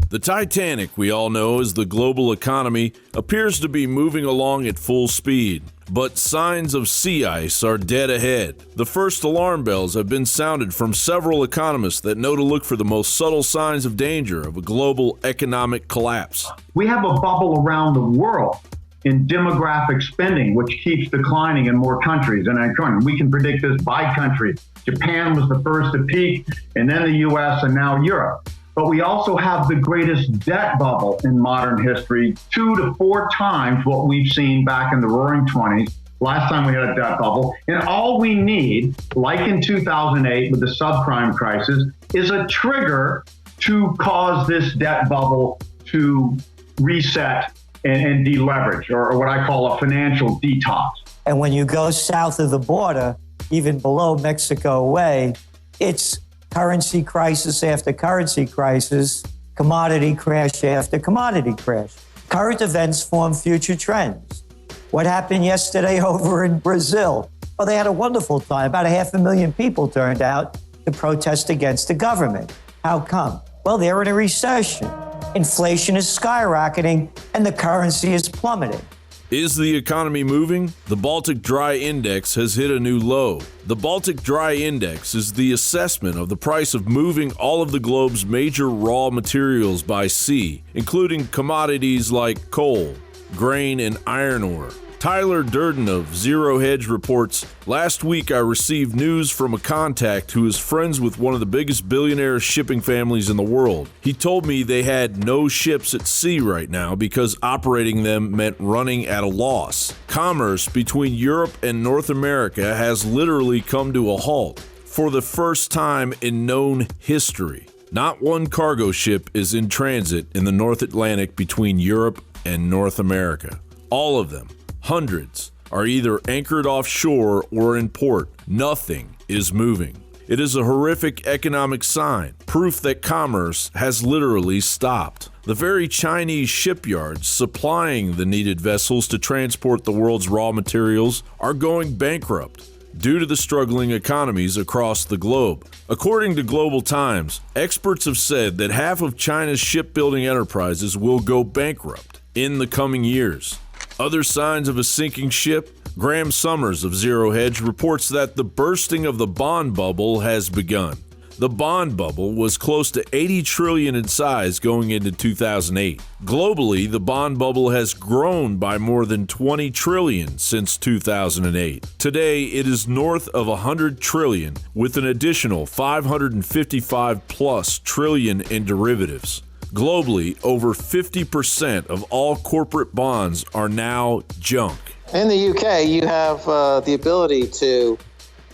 The Titanic, we all know as the global economy, appears to be moving along at full speed. But signs of sea ice are dead ahead. The first alarm bells have been sounded from several economists that know to look for the most subtle signs of danger of a global economic collapse. We have a bubble around the world in demographic spending, which keeps declining in more countries. And we can predict this by country. Japan was the first to peak, and then the US, and now Europe. But we also have the greatest debt bubble in modern history, 2 to 4 times what we've seen back in the roaring 20s, last time we had a debt bubble. And all we need, like in 2008 with the subprime crisis, is a trigger to cause this debt bubble to reset and deleverage, or what I call a financial detox. And when you go south of the border, even below Mexico way, it's currency crisis after currency crisis, commodity crash after commodity crash. Current events form future trends. What happened yesterday over in Brazil? Well, they had a wonderful time. About 500,000 people turned out to protest against the government. How come? Well, they're in a recession. Inflation is skyrocketing and the currency is plummeting. Is the economy moving? The Baltic Dry Index has hit a new low. The Baltic Dry Index is the assessment of the price of moving all of the globe's major raw materials by sea, including commodities like coal, grain, and iron ore. Tyler Durden of Zero Hedge reports, "Last week I received news from a contact who is friends with one of the biggest billionaire shipping families in the world. He told me they had no ships at sea right now because operating them meant running at a loss. Commerce between Europe and North America has literally come to a halt for the first time in known history. Not one cargo ship is in transit in the North Atlantic between Europe and North America. All of them, hundreds, are either anchored offshore or in port. Nothing is moving. It is a horrific economic sign, proof that commerce has literally stopped. The very Chinese shipyards supplying the needed vessels to transport the world's raw materials are going bankrupt due to the struggling economies across the globe. According to Global Times, experts have said that half of China's shipbuilding enterprises will go bankrupt in the coming years. Other signs of a sinking ship? Graham Summers of Zero Hedge reports that the bursting of the bond bubble has begun. The bond bubble was close to $80 trillion in size going into 2008. Globally, the bond bubble has grown by more than $20 trillion since 2008. Today, it is north of $100 trillion, with an additional $555+ trillion in derivatives. Globally, over 50% of all corporate bonds are now junk. In the UK, you have the ability to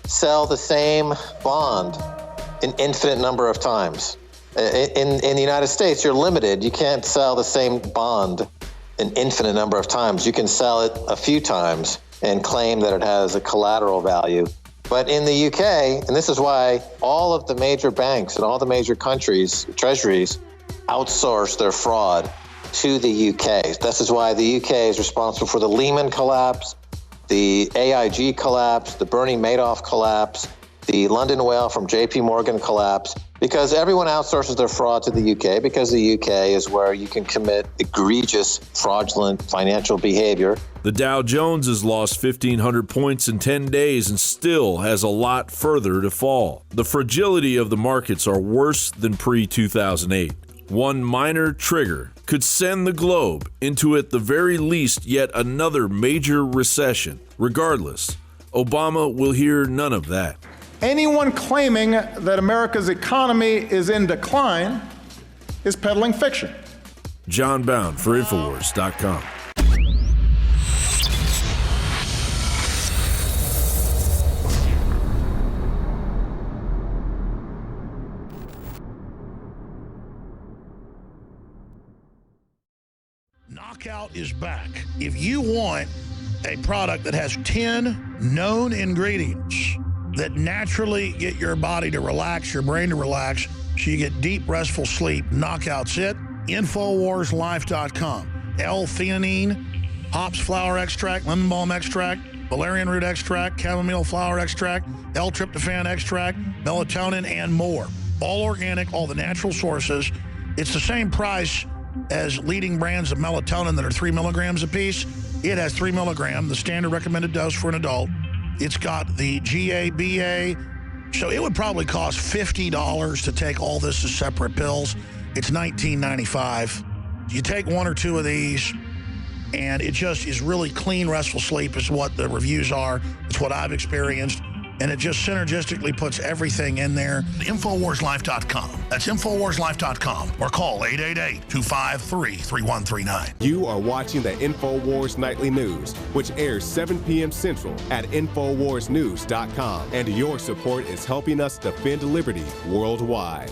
sell the same bond an infinite number of times. In the United States, you're limited. You can't sell the same bond an infinite number of times. You can sell it a few times and claim that it has a collateral value. But in the UK, and this is why all of the major banks and all the major countries, treasuries, outsource their fraud to the UK. This is why the UK is responsible for the Lehman collapse, the AIG collapse, the Bernie Madoff collapse, the London Whale from JP Morgan collapse, because everyone outsources their fraud to the UK, because the UK is where you can commit egregious, fraudulent financial behavior. The Dow Jones has lost 1,500 points in 10 days and still has a lot further to fall. The fragility of the markets are worse than pre-2008. One minor trigger could send the globe into, at the very least, yet another major recession. Regardless, Obama will hear none of that. Anyone claiming that America's economy is in decline is peddling fiction. John Bound for Infowars.com. Knockout is back. If you want a product that has 10 known ingredients that naturally get your body to relax, your brain to relax, so you get deep, restful sleep, Knockout's it. InfoWarsLife.com. L-theanine, hops flower extract, lemon balm extract, valerian root extract, chamomile flower extract, L-tryptophan extract, melatonin, and more. All organic, all the natural sources. It's the same price as leading brands of melatonin that are 3 milligrams apiece. It has 3 milligram, the standard recommended dose for an adult. It's got the GABA. So it would probably cost $50 to take all this as separate pills. It's $19.95. You take 1 or 2 of these, and it just is really clean, restful sleep is what the reviews are. It's what I've experienced. And it just synergistically puts everything in there. InfoWarsLife.com. That's InfoWarsLife.com. Or call 888-253-3139. You are watching the InfoWars Nightly News, which airs 7 p.m. Central at InfoWarsNews.com. And your support is helping us defend liberty worldwide.